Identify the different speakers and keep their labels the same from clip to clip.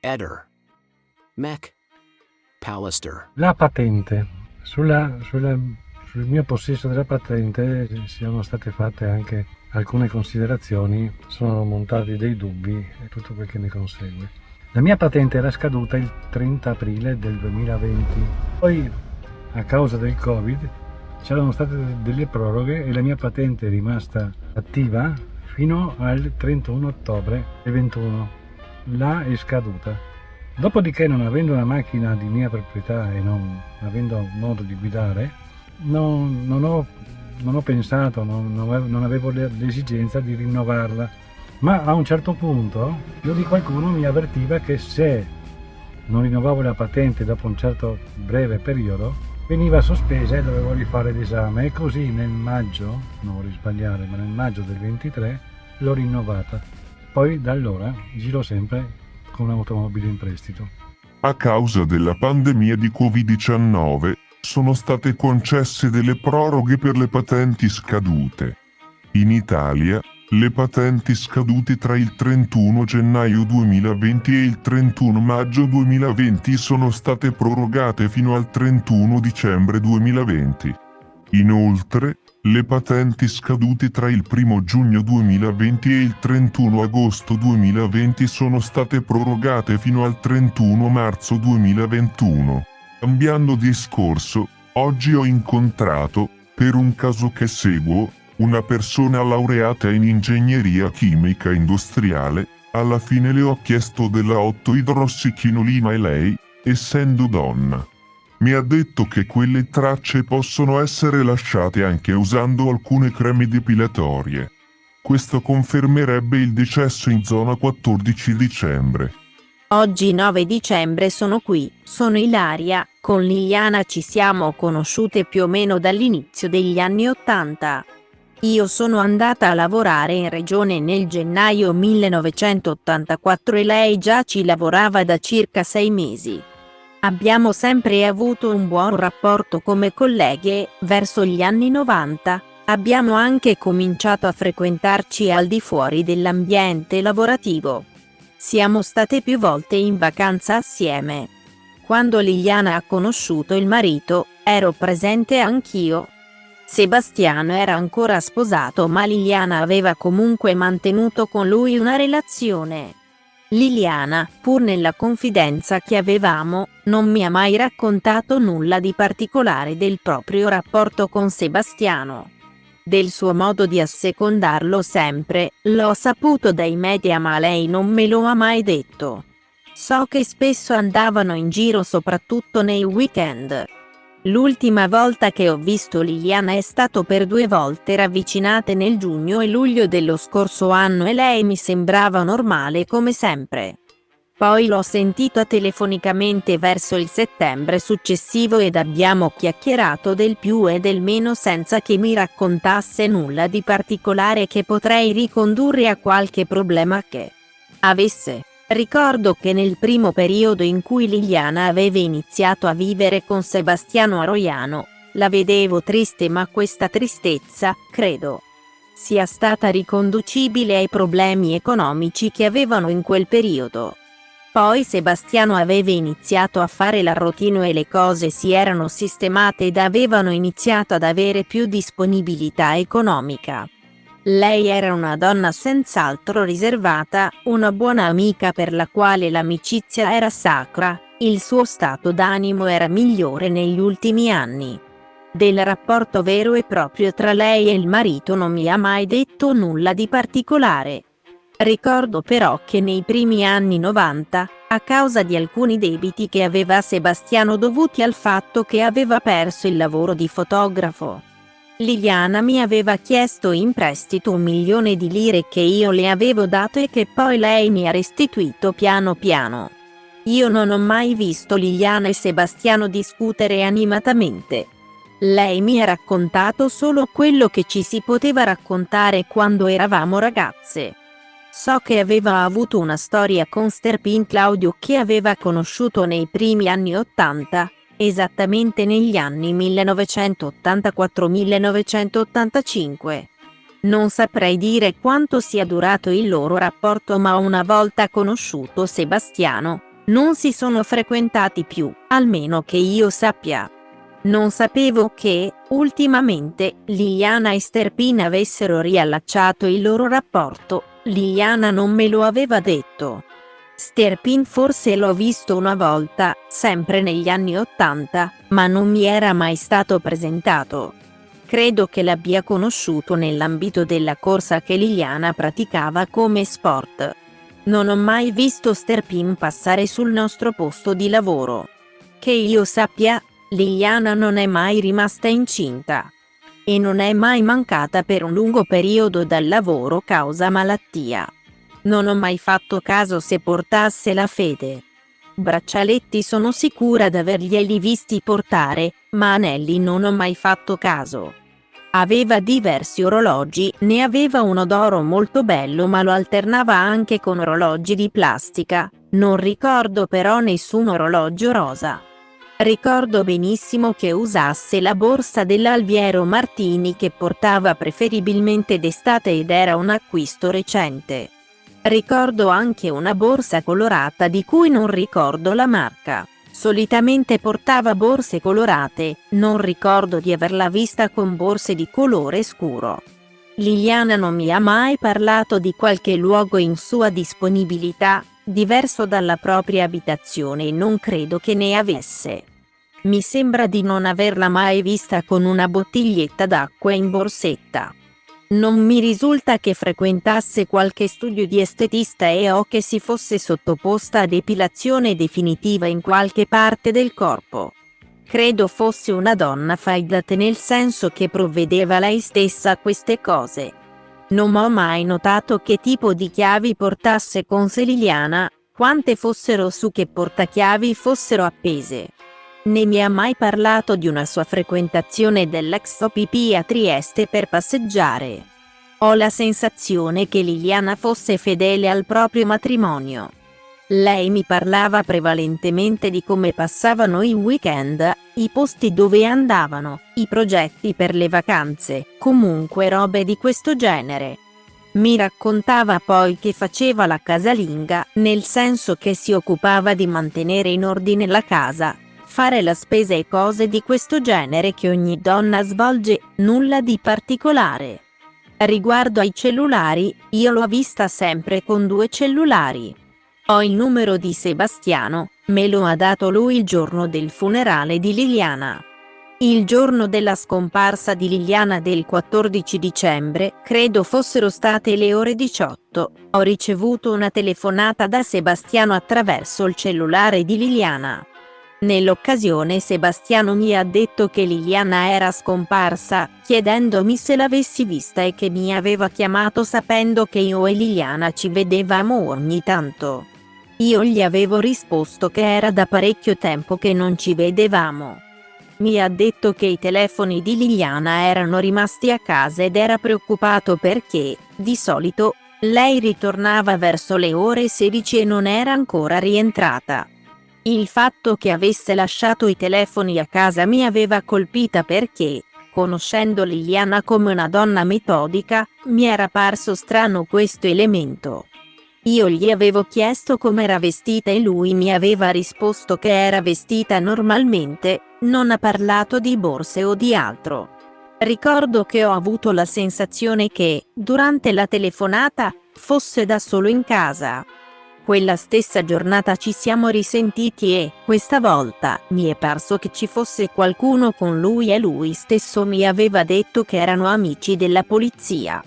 Speaker 1: Eder. Mech. Pallister.
Speaker 2: La patente. Sul mio possesso della patente siano state fatte anche alcune considerazioni, sono montati dei dubbi e tutto quel che ne consegue. La mia patente era scaduta il 30 aprile del 2020, poi a causa del Covid c'erano state delle proroghe e la mia patente è rimasta attiva fino al 31 ottobre del 21. Là è scaduta. Dopodiché, non avendo una macchina di mia proprietà e non avendo modo di guidare, non ho pensato, non avevo l'esigenza di rinnovarla. Ma a un certo punto più di qualcuno mi avvertiva che se non rinnovavo la patente dopo un certo breve periodo veniva sospesa e dovevo rifare l'esame, e così nel maggio, non vorrei sbagliare, ma nel maggio del 23 l'ho rinnovata. Poi da allora giro sempre con un'automobile in prestito.
Speaker 3: A causa della pandemia di Covid-19 sono state concesse delle proroghe per le patenti scadute. In Italia, le patenti scadute tra il 31 gennaio 2020 e il 31 maggio 2020 sono state prorogate fino al 31 dicembre 2020. Inoltre, le patenti scadute tra il 1 giugno 2020 e il 31 agosto 2020 sono state prorogate fino al 31 marzo 2021. Cambiando discorso, oggi ho incontrato, per un caso che seguo, una persona laureata in ingegneria chimica industriale. Alla fine le ho chiesto della 8-idrossichinolina e lei, essendo donna, mi ha detto che quelle tracce possono essere lasciate anche usando alcune creme depilatorie. Questo confermerebbe il decesso in zona 14 dicembre.
Speaker 4: Oggi 9 dicembre sono qui, sono Ilaria, con Liliana ci siamo conosciute più o meno dall'inizio degli anni '80. Io sono andata a lavorare in regione nel gennaio 1984 e lei già ci lavorava da circa 6 mesi. Abbiamo sempre avuto un buon rapporto come colleghe. Verso gli anni 90, abbiamo anche cominciato a frequentarci al di fuori dell'ambiente lavorativo. Siamo state più volte in vacanza assieme. Quando Liliana ha conosciuto il marito, ero presente anch'io. Sebastiano era ancora sposato, ma Liliana aveva comunque mantenuto con lui una relazione. Liliana, pur nella confidenza che avevamo, non mi ha mai raccontato nulla di particolare del proprio rapporto con Sebastiano. Del suo modo di assecondarlo sempre, l'ho saputo dai media, ma lei non me lo ha mai detto. So che spesso andavano in giro soprattutto nei weekend. L'ultima volta che ho visto Liliana è stato per 2 volte ravvicinate nel giugno e luglio dello scorso anno e lei mi sembrava normale come sempre. Poi l'ho sentita telefonicamente verso il settembre successivo ed abbiamo chiacchierato del più e del meno senza che mi raccontasse nulla di particolare che potrei ricondurre a qualche problema che avesse. Ricordo che nel primo periodo in cui Liliana aveva iniziato a vivere con Sebastiano a Roiano, la vedevo triste, ma questa tristezza, credo, sia stata riconducibile ai problemi economici che avevano in quel periodo. Poi Sebastiano aveva iniziato a fare l'arrotino e le cose si erano sistemate ed avevano iniziato ad avere più disponibilità economica. Lei era una donna senz'altro riservata, una buona amica per la quale l'amicizia era sacra, il suo stato d'animo era migliore negli ultimi anni. Del rapporto vero e proprio tra lei e il marito non mi ha mai detto nulla di particolare. Ricordo però che nei primi anni 90, a causa di alcuni debiti che aveva Sebastiano dovuti al fatto che aveva perso il lavoro di fotografo, Liliana mi aveva chiesto in prestito 1 milione di lire che io le avevo dato e che poi lei mi ha restituito piano piano. Io non ho mai visto Liliana e Sebastiano discutere animatamente. Lei mi ha raccontato solo quello che ci si poteva raccontare quando eravamo ragazze. So che aveva avuto una storia con Sterpin Claudio che aveva conosciuto nei primi anni '80. Esattamente negli anni 1984-1985. Non saprei dire quanto sia durato il loro rapporto, ma una volta conosciuto Sebastiano, Non si sono frequentati più, almeno che io sappia. Non sapevo che, ultimamente, Liliana e Sterpin avessero riallacciato il loro rapporto. Liliana non me lo aveva detto. Sterpin forse l'ho visto una volta, sempre negli anni '80, ma non mi era mai stato presentato. Credo che l'abbia conosciuto nell'ambito della corsa che Liliana praticava come sport. Non ho mai visto Sterpin passare sul nostro posto di lavoro. Che io sappia, Liliana non è mai rimasta incinta. E non è mai mancata per un lungo periodo dal lavoro causa malattia. Non ho mai fatto caso se portasse la fede. Braccialetti sono sicura d'averglieli visti portare, ma anelli non ho mai fatto caso. Aveva diversi orologi, ne aveva uno d'oro molto bello ma lo alternava anche con orologi di plastica, non ricordo però nessun orologio rosa. Ricordo benissimo che usasse la borsa dell'Alviero Martini che portava preferibilmente d'estate ed era un acquisto recente. Ricordo anche una borsa colorata di cui non ricordo la marca. Solitamente portava borse colorate, non ricordo di averla vista con borse di colore scuro. Liliana non mi ha mai parlato di qualche luogo in sua disponibilità, diverso dalla propria abitazione e non credo che ne avesse. Mi sembra di non averla mai vista con una bottiglietta d'acqua in borsetta. Non mi risulta che frequentasse qualche studio di estetista o che si fosse sottoposta a depilazione definitiva in qualche parte del corpo. Credo fosse una donna fai da te nel senso che provvedeva lei stessa a queste cose. Non ho mai notato che tipo di chiavi portasse con sé Liliana, quante fossero su che portachiavi fossero appese. Né mi ha mai parlato di una sua frequentazione dell'ex OPP a Trieste per passeggiare. Ho la sensazione che Liliana fosse fedele al proprio matrimonio. Lei mi parlava prevalentemente di come passavano i weekend, i posti dove andavano, i progetti per le vacanze, comunque robe di questo genere. Mi raccontava poi che faceva la casalinga, nel senso che si occupava di mantenere in ordine la casa, fare la spesa e cose di questo genere che ogni donna svolge, nulla di particolare. Riguardo ai cellulari, io l'ho vista sempre con 2 cellulari. Ho il numero di Sebastiano, me lo ha dato lui il giorno del funerale di Liliana. Il giorno della scomparsa di Liliana del 14 dicembre, credo fossero state le ore 18, ho ricevuto una telefonata da Sebastiano attraverso il cellulare di Liliana. Nell'occasione Sebastiano mi ha detto che Liliana era scomparsa, chiedendomi se l'avessi vista e che mi aveva chiamato sapendo che io e Liliana ci vedevamo ogni tanto. Io gli avevo risposto che era da parecchio tempo che non ci vedevamo. Mi ha detto che i telefoni di Liliana erano rimasti a casa ed era preoccupato perché, di solito, lei ritornava verso le ore 16 e non era ancora rientrata. Il fatto che avesse lasciato i telefoni a casa mi aveva colpita perché, conoscendo Liliana come una donna metodica, mi era parso strano questo elemento. Io gli avevo chiesto com'era vestita e lui mi aveva risposto che era vestita normalmente, non ha parlato di borse o di altro. Ricordo che ho avuto la sensazione che, durante la telefonata, fosse da solo in casa. Quella stessa giornata ci siamo risentiti e, questa volta, mi è parso che ci fosse qualcuno con lui e lui stesso mi aveva detto che erano amici della polizia.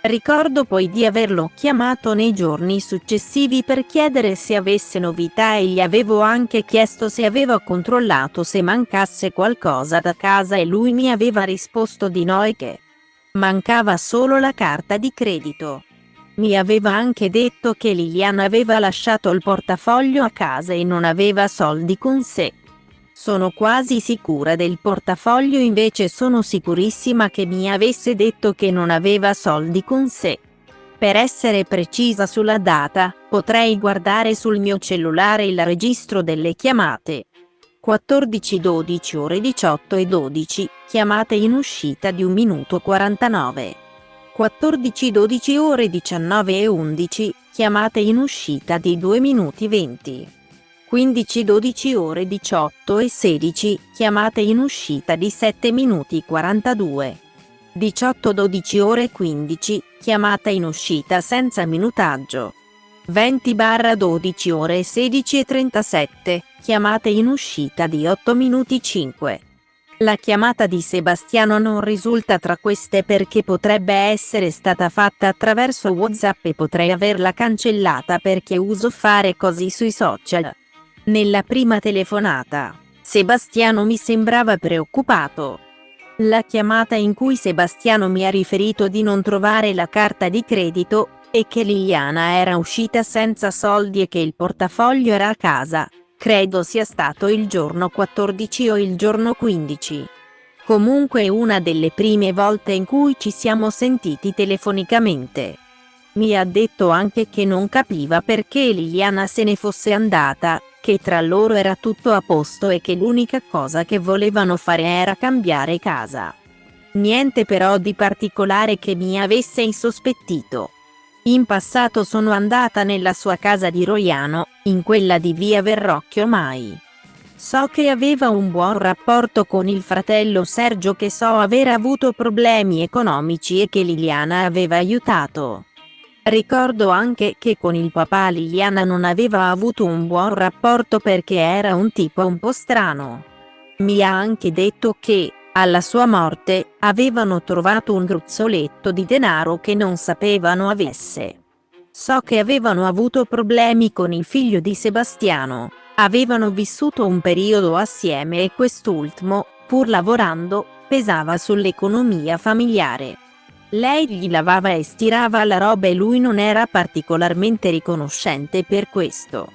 Speaker 4: Ricordo poi di averlo chiamato nei giorni successivi per chiedere se avesse novità e gli avevo anche chiesto se aveva controllato se mancasse qualcosa da casa e lui mi aveva risposto di no e che mancava solo la carta di credito. Mi aveva anche detto che Liliana aveva lasciato il portafoglio a casa e non aveva soldi con sé. Sono quasi sicura del portafoglio, invece sono sicurissima che mi avesse detto che non aveva soldi con sé. Per essere precisa sulla data, potrei guardare sul mio cellulare il registro delle chiamate. 14:12 ore 18:12, chiamate in uscita di 1 minuto 49. 14:12 ore 19:11, chiamate in uscita di 2 minuti 20. 15 12 ore 18 e 16, chiamate in uscita di 7 minuti 42. 18 12 ore 15, chiamata in uscita senza minutaggio. 20/12 ore 16 e 37, chiamate in uscita di 8 minuti 5. La chiamata di Sebastiano non risulta tra queste perché potrebbe essere stata fatta attraverso WhatsApp e potrei averla cancellata perché uso fare così sui social. Nella prima telefonata, Sebastiano mi sembrava preoccupato. La chiamata in cui Sebastiano mi ha riferito di non trovare la carta di credito e che Liliana era uscita senza soldi e che il portafoglio era a casa, credo sia stato il giorno 14 o il giorno 15. Comunque è una delle prime volte in cui ci siamo sentiti telefonicamente. Mi ha detto anche che non capiva perché Liliana se ne fosse andata, che tra loro era tutto a posto e che l'unica cosa che volevano fare era cambiare casa. Niente però di particolare che mi avesse insospettito. In passato sono andata nella sua casa di Roiano, in quella di via Verrocchio mai. So che aveva un buon rapporto con il fratello Sergio, che so aver avuto problemi economici e che Liliana aveva aiutato. Ricordo anche che con il papà Liliana non aveva avuto un buon rapporto perché era un tipo un po' strano. Mi ha anche detto che, alla sua morte, avevano trovato un gruzzoletto di denaro che non sapevano avesse. So che avevano avuto problemi con il figlio di Sebastiano, avevano vissuto un periodo assieme e quest'ultimo, pur lavorando, pesava sull'economia familiare. Lei gli lavava e stirava la roba e lui non era particolarmente riconoscente per questo.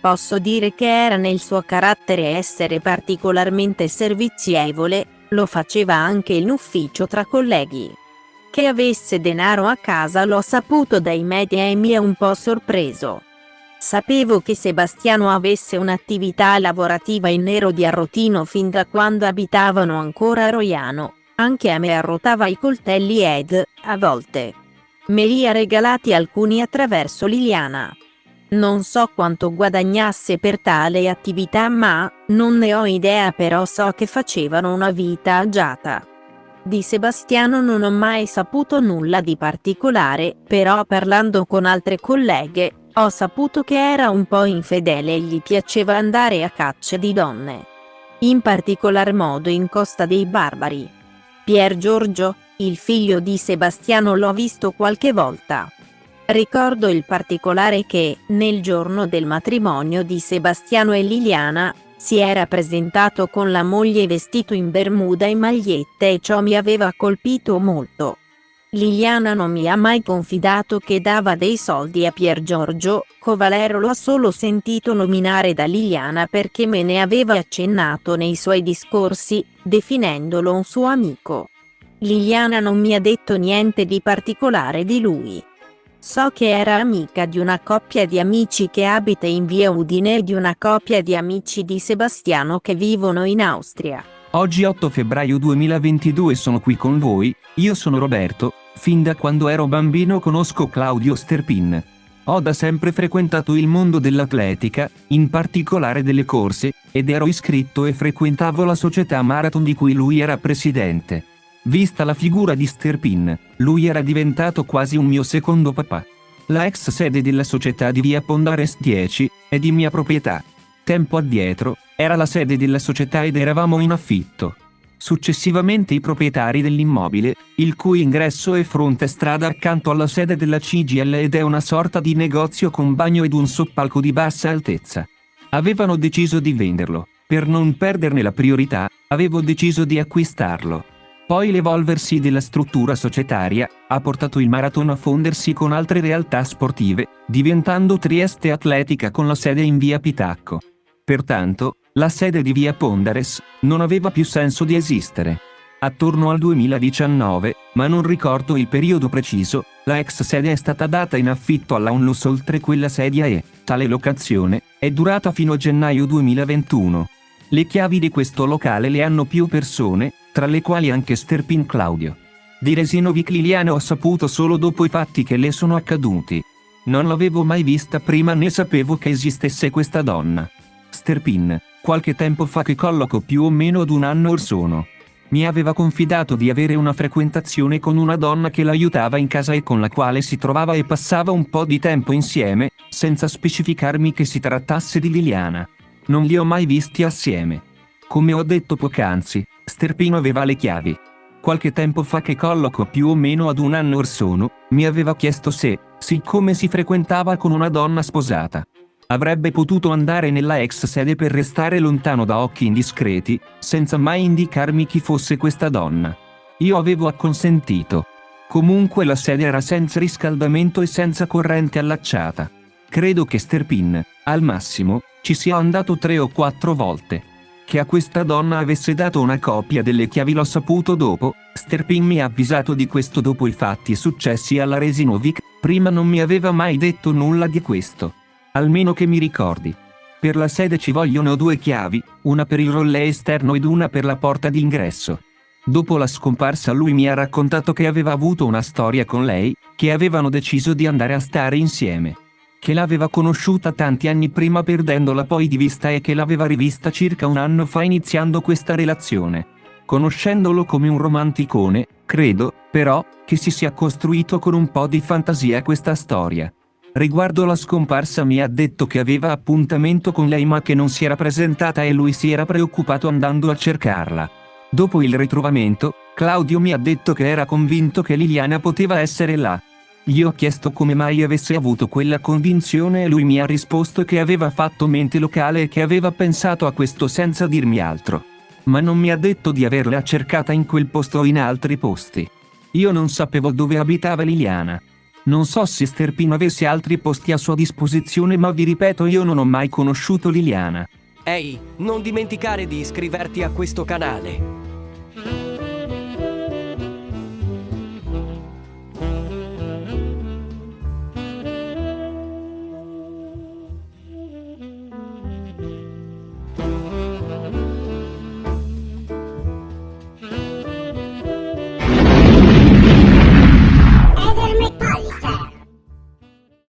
Speaker 4: Posso dire che era nel suo carattere essere particolarmente servizievole, lo faceva anche in ufficio tra colleghi. Che avesse denaro a casa l'ho saputo dai media e mi è un po' sorpreso. Sapevo che Sebastiano avesse un'attività lavorativa in nero di Arrotino fin da quando abitavano ancora a Roiano. Anche a me arrotava i coltelli ed, a volte, me li ha regalati alcuni attraverso Liliana. Non so quanto guadagnasse per tale attività ma, non ne ho idea, però so che facevano una vita agiata. Di Sebastiano non ho mai saputo nulla di particolare, però parlando con altre colleghe, ho saputo che era un po' infedele e gli piaceva andare a caccia di donne. In particolar modo in Costa dei Barbari. Pier Giorgio, il figlio di Sebastiano, l'ho visto qualche volta. Ricordo il particolare che, nel giorno del matrimonio di Sebastiano e Liliana, si era presentato con la moglie vestito in bermuda e magliette e ciò mi aveva colpito molto. Liliana non mi ha mai confidato che dava dei soldi a Pier Giorgio, Covalero l'ho solo sentito nominare da Liliana perché me ne aveva accennato nei suoi discorsi, definendolo un suo amico. Liliana non mi ha detto niente di particolare di lui. So che era amica di una coppia di amici che abita in via Udine e di una coppia di amici di Sebastiano che vivono in Austria.
Speaker 5: Oggi 8 febbraio 2022 sono qui con voi, io sono Roberto, fin da quando ero bambino conosco Claudio Sterpin. Ho da sempre frequentato il mondo dell'atletica, in particolare delle corse, ed ero iscritto e frequentavo la società Marathon di cui lui era presidente. Vista la figura di Sterpin, lui era diventato quasi un mio secondo papà. La ex sede della società di via Pondares 10 è di mia proprietà. Tempo addietro, era la sede della società ed eravamo in affitto. Successivamente i proprietari dell'immobile, il cui ingresso è fronte strada accanto alla sede della CGIL ed è una sorta di negozio con bagno ed un soppalco di bassa altezza, avevano deciso di venderlo. Per non perderne la priorità, avevo deciso di acquistarlo. Poi l'evolversi della struttura societaria ha portato il Marathon a fondersi con altre realtà sportive, diventando Trieste Atletica con la sede in via Pitacco. Pertanto, la sede di via Pondares non aveva più senso di esistere. Attorno al 2019, ma non ricordo il periodo preciso, la ex sede è stata data in affitto alla Onlus oltre quella sedia e, tale locazione, è durata fino a gennaio 2021. Le chiavi di questo locale le hanno più persone, tra le quali anche Sterpin Claudio. Di Resinovic Liliana ho saputo solo dopo i fatti che le sono accaduti. Non l'avevo mai vista prima né sapevo che esistesse questa donna. Sterpin, qualche tempo fa che colloco più o meno ad un anno or sono. Mi aveva confidato di avere una frequentazione con una donna che l'aiutava in casa e con la quale si trovava e passava un po' di tempo insieme, senza specificarmi che si trattasse di Liliana. Non li ho mai visti assieme. Come ho detto poc'anzi, Sterpin aveva le chiavi. Qualche tempo fa che colloco più o meno ad un anno or sono, mi aveva chiesto se, siccome si frequentava con una donna sposata, avrebbe potuto andare nella ex sede per restare lontano da occhi indiscreti, senza mai indicarmi chi fosse questa donna. Io avevo acconsentito. Comunque la sede era senza riscaldamento e senza corrente allacciata. Credo che Sterpin, al massimo, ci sia andato 3 o 4 volte. Che a questa donna avesse dato una copia delle chiavi l'ho saputo dopo. Sterpin mi ha avvisato di questo dopo i fatti successi alla Resinovic, prima non mi aveva mai detto nulla di questo. Almeno che mi ricordi. Per la sede ci vogliono 2 chiavi, una per il relè esterno ed una per la porta d'ingresso. Dopo la scomparsa lui mi ha raccontato che aveva avuto una storia con lei, che avevano deciso di andare a stare insieme. Che l'aveva conosciuta tanti anni prima perdendola poi di vista e che l'aveva rivista circa un anno fa iniziando questa relazione. Conoscendolo come un romanticone, credo, però, che si sia costruito con un po' di fantasia questa storia. Riguardo la scomparsa mi ha detto che aveva appuntamento con lei ma che non si era presentata e lui si era preoccupato andando a cercarla. Dopo il ritrovamento, Claudio mi ha detto che era convinto che Liliana poteva essere là. Gli ho chiesto come mai avesse avuto quella convinzione e lui mi ha risposto che aveva fatto mente locale e che aveva pensato a questo senza dirmi altro. Ma non mi ha detto di averla cercata in quel posto o in altri posti. Io non sapevo dove abitava Liliana. Non so se Sterpin avesse altri posti a sua disposizione ma vi ripeto io non ho mai conosciuto Liliana.
Speaker 6: Ehi, non dimenticare di iscriverti a questo canale.